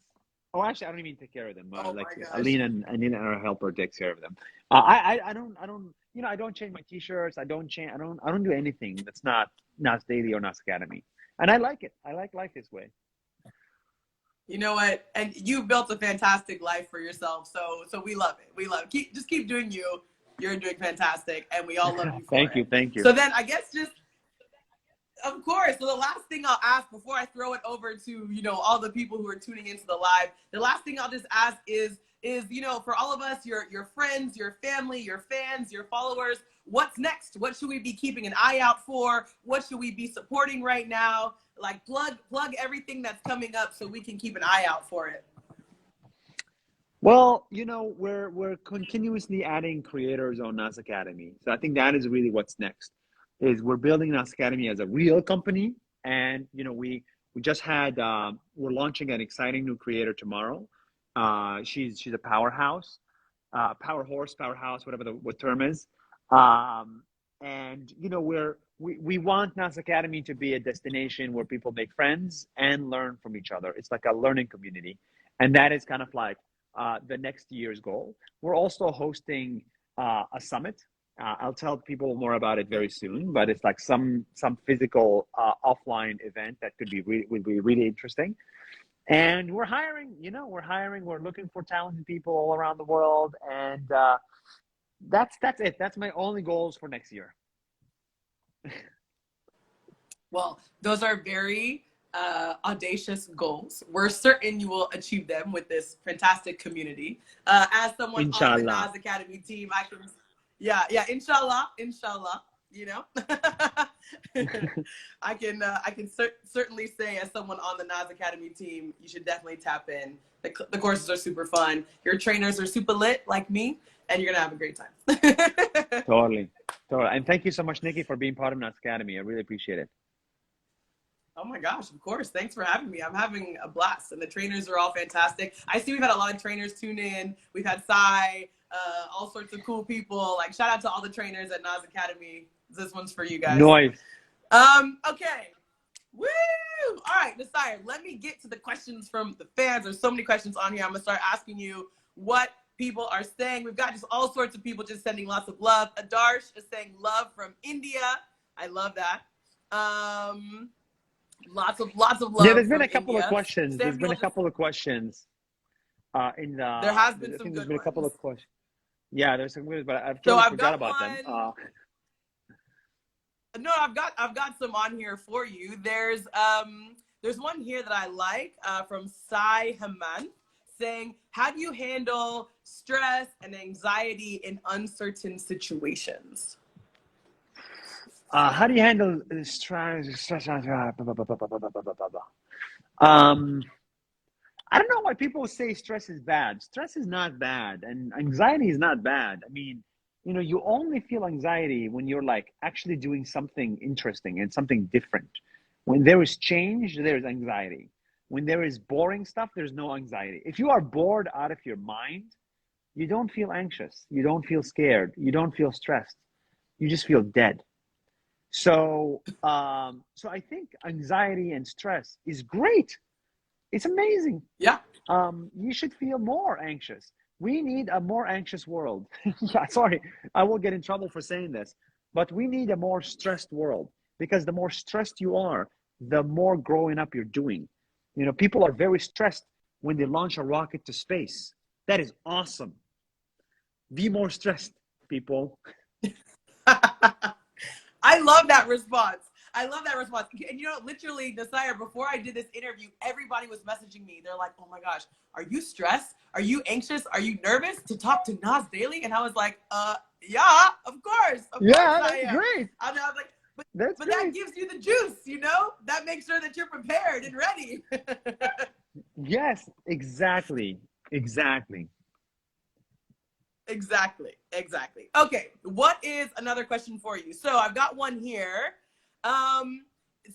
Oh, actually, I don't even take care of them. Like Aline and our helper takes care of them. I don't change my t-shirts. I don't do anything that's not Nas Daily or Nas Academy. And I like it. I like life this way. You know what? And you've built a fantastic life for yourself. So we love it. We love it. Just keep doing you. You're doing fantastic, and we all love you for it. Thank you. So then I guess of course. So the last thing I'll ask before I throw it over to, all the people who are tuning into the live, the last thing I'll just ask is, for all of us, your friends, your family, your fans, your followers, what's next? What should we be keeping an eye out for? What should we be supporting right now? Like plug everything that's coming up so we can keep an eye out for it. Well, we're continuously adding creators on Nas Academy. So I think that is really what's next. Is we're building Nas Academy as a real company, and we just had we're launching an exciting new creator tomorrow. She's a powerhouse, powerhouse, whatever the term is. And we want Nas Academy to be a destination where people make friends and learn from each other. It's like a learning community, and that is kind of like the next year's goal. We're also hosting a summit. I'll tell people more about it very soon, but it's like some physical offline event that would be really interesting. And we're hiring. We're looking for talented people all around the world, and that's it. That's my only goals for next year. Well, those are very audacious goals. We're certain you will achieve them with this fantastic community. As someone Inshallah. on the Nas Academy team, I can, inshallah, I can certainly say, as someone on the Nas Academy team, you should definitely tap in. The courses are super fun. Your trainers are super lit, like me. and you're gonna have a great time. Totally. Totally. And thank you so much, Nikki, for being part of Nas Academy. I really appreciate it. Oh my gosh, of course. Thanks for having me. I'm having a blast, and the trainers are all fantastic. I see we've had a lot of trainers tune in. We've had Sai, all sorts of cool people. Like, shout out to all the trainers at Nas Academy. This one's for you guys. Nice. Okay. Woo! All right, Nasir, let me get to the questions from the fans. There's so many questions on here. I'm gonna start asking you what people are saying. We've got just all sorts of people just sending lots of love. Adarsh is saying love from India. I love that. Lots of love. Yeah, there's been a couple India. of questions. There's been a just, couple of questions. In the there has been some there's good been a couple ones. of questions. Yeah, there's some good, but I've So totally I've forgot got about one. them. No, I've got some on here for you. There's one here that I like from Sai Haman saying, how do you handle stress and anxiety in uncertain situations? How do you handle stress? I don't know why people say stress is bad. Stress is not bad, and anxiety is not bad. I mean, you know, you only feel anxiety when you're like actually doing something interesting and something different. When there is change, there's anxiety. When there is boring stuff, there's no anxiety. If you are bored out of your mind, you don't feel anxious. You don't feel scared. You don't feel stressed. You just feel dead. So, so I think anxiety and stress is great. It's amazing. Yeah. You should feel more anxious. We need a more anxious world. Yeah, sorry, I will get in trouble for saying this, but we need a more stressed world, because the more stressed you are, the more growing up you're doing. You know, people are very stressed when they launch a rocket to space. That is awesome. Be more stressed, people. I love that response. I love that response. And you know, literally, Nasir, before I did this interview, everybody was messaging me. They're like, oh my gosh, are you stressed? Are you anxious? Are you nervous to talk to Nas Daily? And I was like, yeah, of course. Of course I am. Great. I was like, but That's that great. gives you the juice, you know? That makes sure that you're prepared and ready. Yes, exactly. Exactly. Exactly. Okay, what is another question for you? So I've got one here.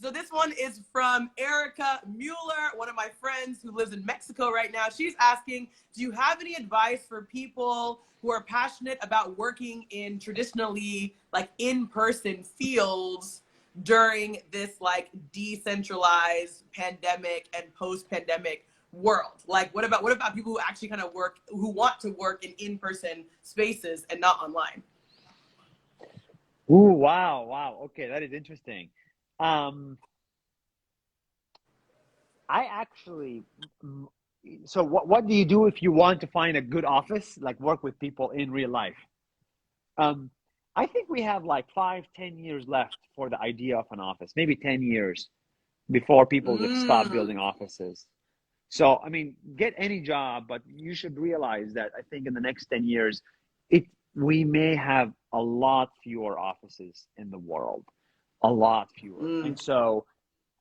So this one is from Erica Mueller, one of my friends who lives in Mexico right now. She's asking, do you have any advice for people who are passionate about working in traditionally like in-person fields during this like decentralized pandemic and post-pandemic world? Like what about people who actually kind of work, who want to work in in-person spaces and not online? Ooh, wow. Okay, that is interesting. I actually, so what do you do if you want to find a good office, like work with people in real life? I think we have like 5-10 years left for the idea of an office, maybe 10 years before people just stop building offices. So, I mean, get any job, but you should realize that I think in the next 10 years, we may have a lot fewer offices in the world, a lot fewer. And so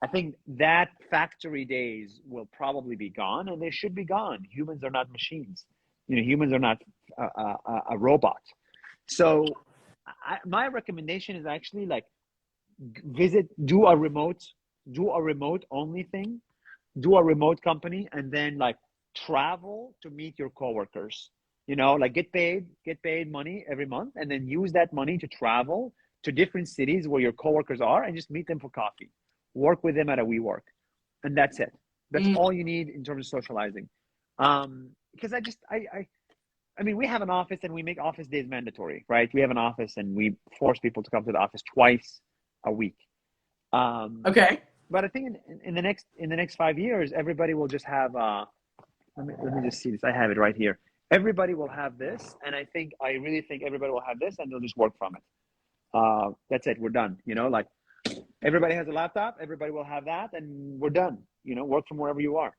I think that factory days will probably be gone, and they should be gone. Humans are not machines. You know, humans are not a robot. So my recommendation is actually like do a remote only thing, do a remote company, and then like travel to meet your coworkers. You know, like get paid money every month, and then use that money to travel to different cities where your coworkers are and just meet them for coffee. Work with them at a WeWork. And that's it. That's all you need in terms of socializing. Because I mean, we have an office and we make office days mandatory, right? We have an office and we force people to come to the office twice a week. Okay. But I think in the next 5 years, everybody will just have, let me just see this. I have it right here. Everybody will have this, and I really think everybody will have this, and they'll just work from it. That's it. We're done. You know, like everybody has a laptop. Everybody will have that, and we're done. You know, work from wherever you are.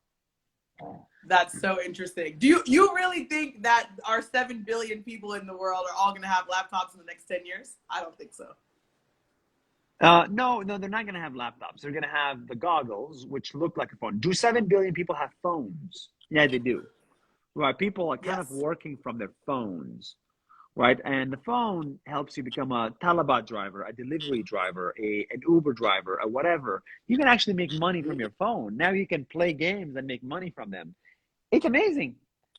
That's so interesting. Do you really think that our 7 billion people in the world are all going to have laptops in the next 10 years? I don't think so. No, they're not going to have laptops. They're going to have the goggles, which look like a phone. Do 7 billion people have phones? Yeah, they do. Right, people are kind of working from their phones. right? And the phone helps you become a Talabat driver, a delivery driver, an Uber driver, or whatever. You can actually make money from your phone. Now you can play games and make money from them. It's amazing.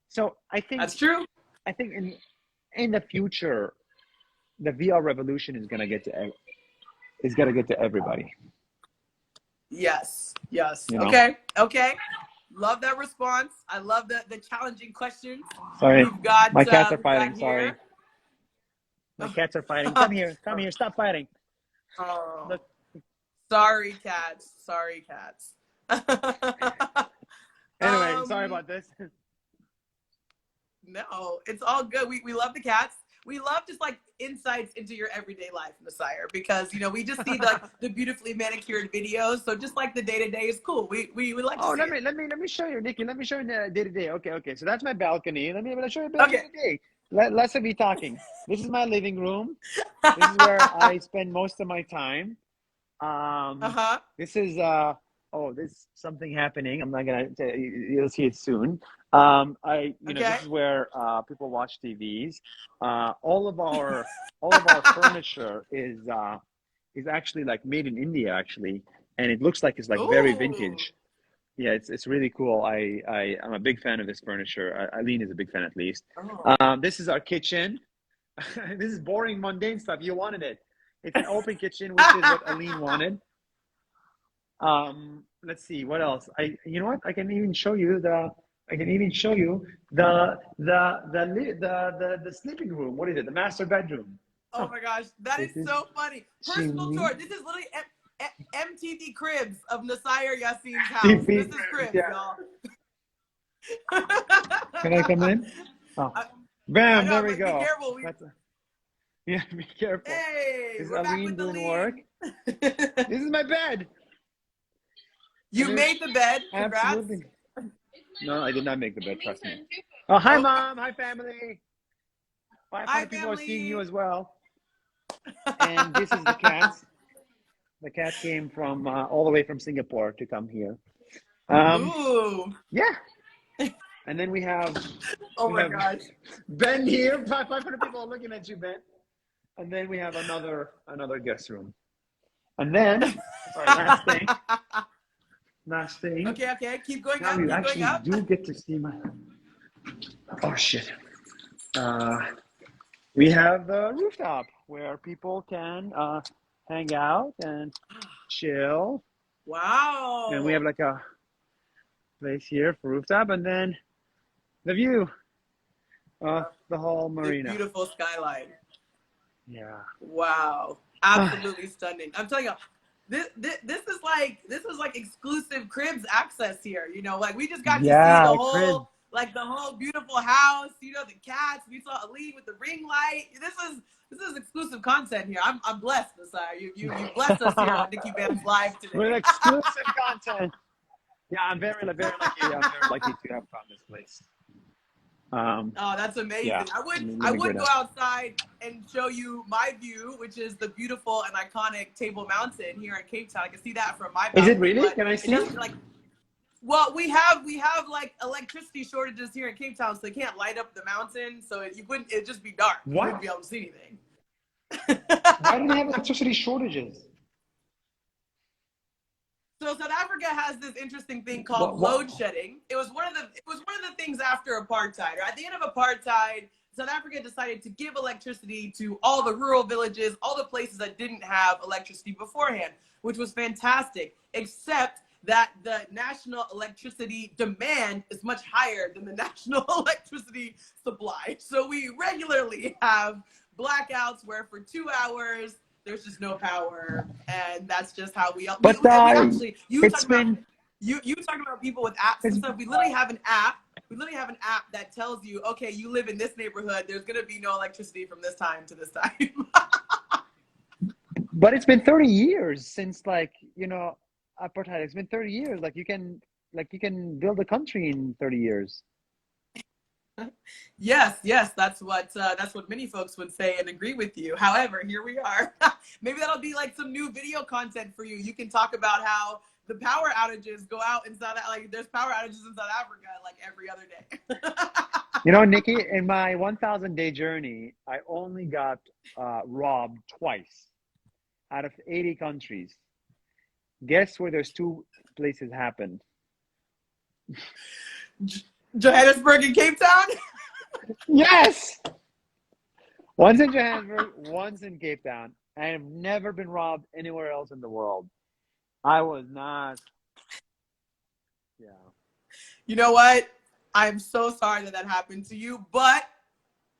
So That's true. I think in the future, the VR revolution is gonna get to everybody. Yes. Yes. You know? Okay. Love that response. I love the challenging questions. Sorry, We've got my cats are fighting. Sorry, here. my cats are fighting. Come here, stop fighting. Oh, Look. sorry, cats. Anyway, sorry about this. No, it's all good. We love the cats. We love just like insights into your everyday life, Nasir, because we just see the beautifully manicured videos. So just like the day to day is cool. We like. Oh, to let me show you, Nikki. Let me show you the day to day. Okay. So that's my balcony. Let me show you the day to day. Let's be talking. This is my living room. This is where I spend most of my time. This is there's something happening. I'm not gonna tell you. You'll see it soon. This is where people watch TVs. All of our furniture is actually like made in India, actually, and it looks like it's like very vintage. Yeah, it's really cool. I'm a big fan of this furniture. Eileen is a big fan, at least. This is our kitchen. This is boring, mundane stuff. You wanted it. It's an open kitchen, which is what Eileen wanted. Let's see what else. You know what? I can even show you the sleeping room. What is it? The master bedroom. Oh my gosh, that is so funny. Personal tour. This is literally MTV Cribs of Nasir Yassin's house. This is Cribs, y'all. Can I come in? Oh, bam! There we go. Be careful. Yeah, be careful. Hey, is Eileen doing work? This is my bed. You made the bed. Congrats. Absolutely. No, I did not make the bed. Trust me. Oh, hi, Mom. Hi, family. 500 people are seeing you as well. And this is the cats. The cat came from all the way from Singapore to come here. Ooh. Yeah. And then we have. Oh my gosh. Ben here. 500 people are looking at you, Ben. And then we have another guest room. And then, sorry, last thing. Okay. Keep going now up. You actually do get to see my. Oh shit. We have the rooftop where people can hang out and chill. Wow. And we have like a place here for rooftop, and then the view, the whole marina. The beautiful skyline. Yeah. Wow. Absolutely stunning. I'm telling you, this is like exclusive Cribs access here. Like we just got to see the whole Cribs. The whole beautiful house. The cats. We saw Eileen with the ring light. This is exclusive content here. I'm blessed, Nasir. You blessed us here on Nikki Banz Live today. With exclusive content. Yeah, I'm very lucky. I'm very lucky to have found this place. Oh, that's amazing. Yeah, I would go outside and show you my view, which is the beautiful and iconic Table Mountain here in Cape Town. I can see that from my balcony. Is it really? Can I see it? Well, we have like electricity shortages here in Cape Town, so they can't light up the mountain, so it'd just be dark. What? You wouldn't be able to see anything. Why do they have electricity shortages? So South Africa has this interesting thing called load shedding. It was one of the things after apartheid. Or at the end of apartheid, South Africa decided to give electricity to all the rural villages, all the places that didn't have electricity beforehand, which was fantastic, except that the national electricity demand is much higher than the national electricity supply. So we regularly have blackouts where for 2 hours, there's just no power, and that's just how we But we actually, you talking about people with apps and stuff. We literally have an app. We literally have an app that tells you, okay, you live in this neighborhood. There's gonna be no electricity from this time to this time. But it's been 30 years since apartheid. It's been 30 years. You can build a country in 30 years. Yes, that's what many folks would say and agree with you. However, here we are. Maybe that'll be like some new video content for you. You can talk about how the power outages go out in there's power outages in South Africa like every other day. You know, Nikki, in my 1,000-day journey, I only got robbed twice out of 80 countries. Guess where those two places happened? Johannesburg and Cape Town? Yes! Once in Johannesburg, once in Cape Town. I have never been robbed anywhere else in the world. I was not. Yeah. You know what? I'm so sorry that that happened to you, but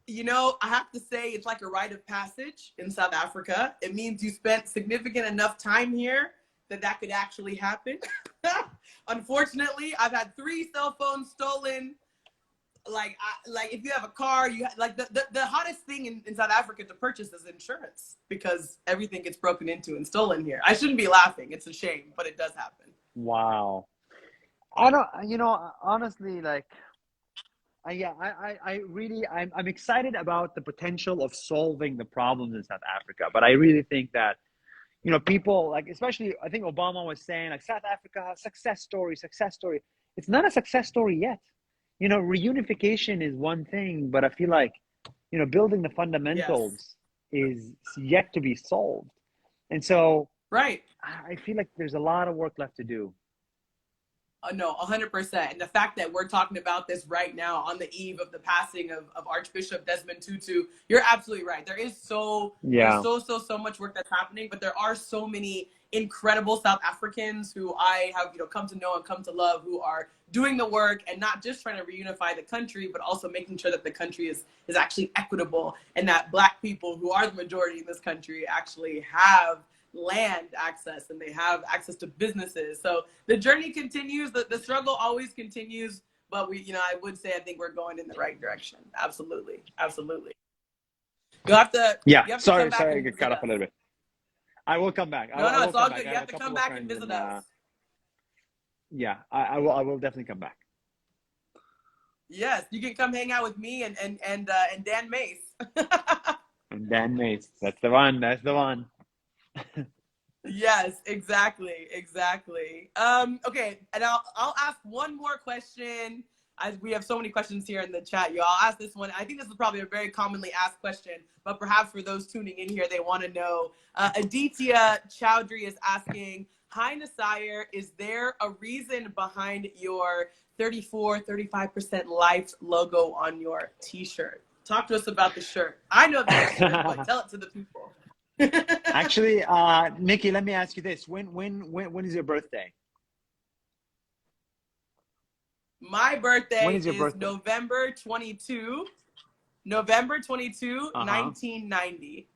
you know, I have to say it's like a rite of passage in South Africa. It means you spent significant enough time here that that could actually happen. Unfortunately, I've had 3 cell phones stolen. Like if you have a car, the hottest thing in South Africa to purchase is insurance because everything gets broken into and stolen here. I shouldn't be laughing. It's a shame, but it does happen. Wow. I don't, you know, honestly, like, I'm excited about the potential of solving the problems in South Africa. But I really think that, you know, people like, especially, I think Obama was saying like South Africa, success story, success story. It's not a success story yet. You know, reunification is one thing, but I feel like, you know, building the fundamentals is yet to be solved. And so, right. I feel like there's a lot of work left to do. No, 100%. And the fact that we're talking about this right now on the eve of the passing of Archbishop Desmond Tutu, you're absolutely right. There is so much work that's happening, but there are so many incredible South Africans who I have, you know, come to know and come to love, who are doing the work and not just trying to reunify the country, but also making sure that the country is actually equitable and that Black people who are the majority in this country actually have land access and they have access to businesses. So the journey continues, the struggle always continues, but we, you know, I would say I think we're going in the right direction. Absolutely. Absolutely. You'll have to, sorry, I get cut off a little bit. I will come back. No, it's all good. You have to come back and visit us. Yeah, I will definitely come back. Yes, you can come hang out with me and Dan Mace. And Dan Mace. That's the one. That's the one. Yes, exactly. Okay, and I'll ask one more question. As we have so many questions here in the chat, y'all. I'll ask this one. I think this is probably a very commonly asked question, but perhaps for those tuning in here, they want to know. Aditya Chowdhury is asking, hi Nasir, is there a reason behind your 35% life logo on your t-shirt? Talk to us about the shirt. I know that shirt, but tell it to the people. Actually, Nikki, let me ask you this. When is your birthday? My birthday when is your birthday? November 22, 1990.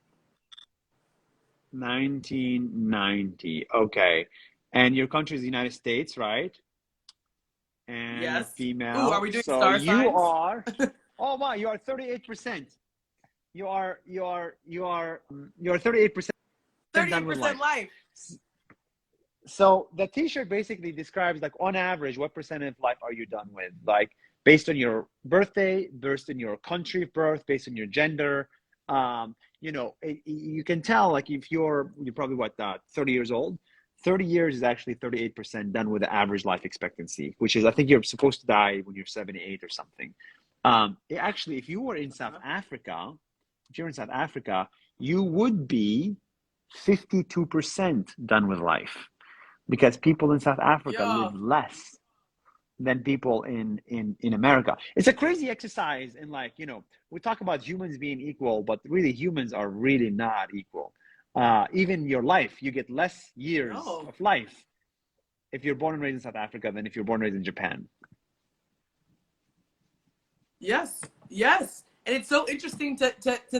1990. Okay. And your country is the United States, right? And yes. Female. Ooh, are we doing so star you signs? are oh wow, you are 38%. You are 38% 38% life. So the t-shirt basically describes, like, on average, what percent of life are you done with? Like, based on your birthday, based on your country of birth, based on your gender. You know, you can tell, like, if you're probably 30 years old. 30 years is actually 38% done with the average life expectancy, which is, I think you're supposed to die when you're 78 or something. Actually, if you were in South Africa, you would be 52% done with life, because people in South Africa live less than people in America. It's a crazy exercise. And, like, you know, we talk about humans being equal, but really humans are really not equal. Even your life, you get less years of life if you're born and raised in South Africa than if you're born and raised in Japan. Yes. And it's so interesting to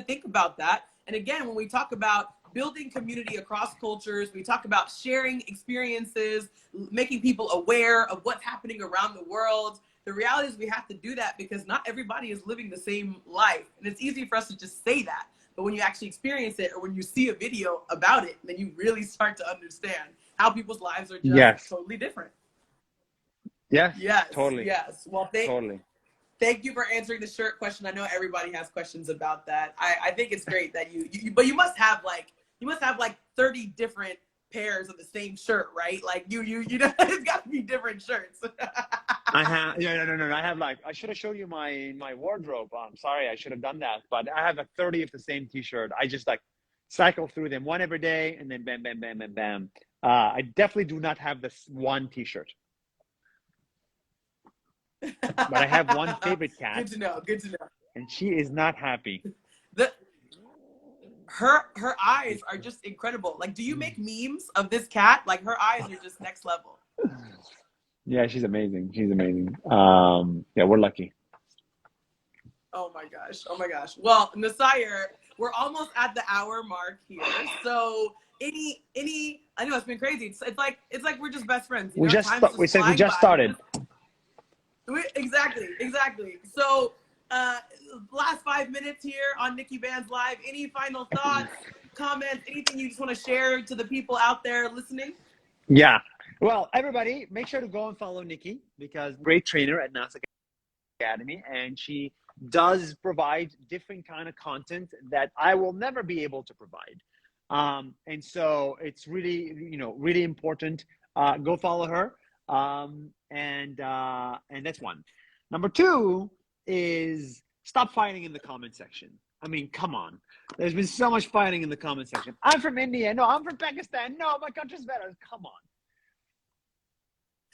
think about that. And again, when we talk about building community across cultures, we talk about sharing experiences, making people aware of what's happening around the world. The reality is we have to do that because not everybody is living the same life. And it's easy for us to just say that. But when you actually experience it, or when you see a video about it, then you really start to understand how people's lives are just totally different. Yes. Totally. Yes. Well, thank you for answering the shirt question. I know everybody has questions about that. I think it's great that but you must have like 30 different pairs of the same shirt, right? Like you know, it's got to be different shirts. I have no. I have like I should have showed you my wardrobe. I'm sorry, I should have done that. But I have like 30 of the same T-shirt. I just like cycle through them one every day, and then bam, bam, bam, bam, bam. I definitely do not have this one T-shirt, but I have one favorite cat. Good to know. Good to know. And she is not happy. Her eyes are just incredible. Like, do you make memes of this cat? Like, her eyes are just next level. Yeah, she's amazing. She's amazing. Yeah, we're lucky. Oh my gosh. Oh my gosh. Well, Nasir, we're almost at the hour mark here. So any I know it's been crazy. It's like we're just best friends. You know? We just started. Exactly. So last 5 minutes here on Nikki Banz Live. Any final thoughts, comments, anything you just want to share to the people out there listening? Yeah. Well, everybody, make sure to go and follow Nikki, because great trainer at Nas Academy, and she does provide different kind of content that I will never be able to provide. And so it's really, really important. Go follow her. And that's one. Number two is stop fighting in the comment section. I mean, come on. There's been so much fighting in the comment section. I'm from India. No, I'm from Pakistan. No, my country's better. Come on.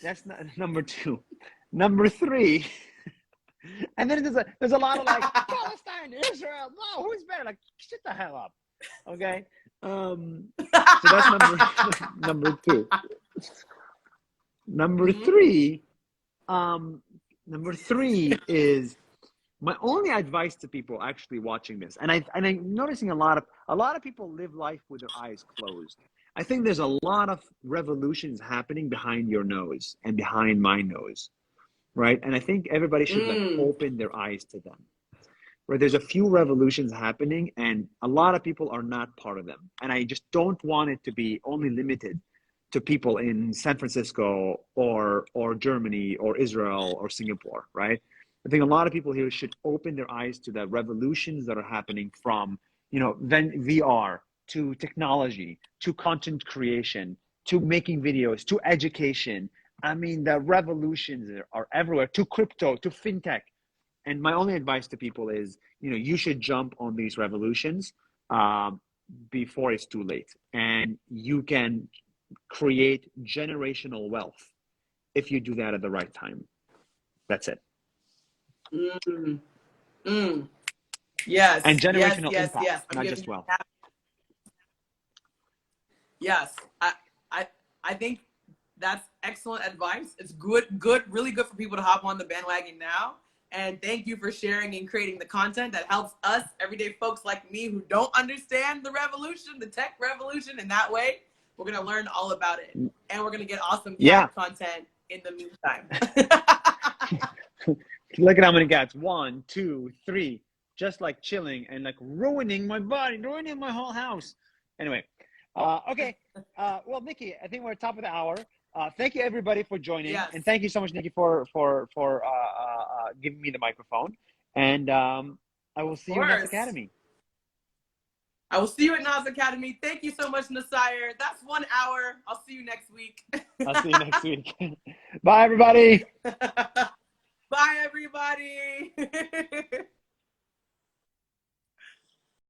That's not number two. Number three. And then there's a lot of like Palestine, Israel. No, who's better? Like, shut the hell up. Okay. So that's number two. Number three is my only advice to people actually watching this, and I'm noticing a lot of people live life with their eyes closed. I think there's a lot of revolutions happening behind your nose and behind my nose, right? And I think everybody should like open their eyes to them. Right? There's a few revolutions happening, and a lot of people are not part of them. And I just don't want it to be only limited to people in San Francisco or Germany or Israel or Singapore, right? I think a lot of people here should open their eyes to the revolutions that are happening from, VR to technology, to content creation, to making videos, to education. I mean, the revolutions are everywhere, to crypto, to fintech. And my only advice to people is, you should jump on these revolutions before it's too late. And you can create generational wealth if you do that at the right time. That's it. Yes. And generational impact, yes. not just wealth. Yes. I think that's excellent advice. It's good, really good for people to hop on the bandwagon now. And thank you for sharing and creating the content that helps us, everyday folks like me who don't understand the revolution, the tech revolution in that way. We're going to learn all about it. And we're going to get awesome content in the meantime. Look at how many cats. 1, 2, 3. Just like chilling and like ruining my body, ruining my whole house. Anyway. Okay. Well, Nikki, I think we're at the top of the hour. Thank you everybody for joining, and thank you so much, Nikki, for giving me the microphone. And I will see you at Nas Academy. I will see you at Nas Academy. Thank you so much, Nasir. That's 1 hour. I'll see you next week. I'll see you next week. Bye, everybody. Bye, everybody.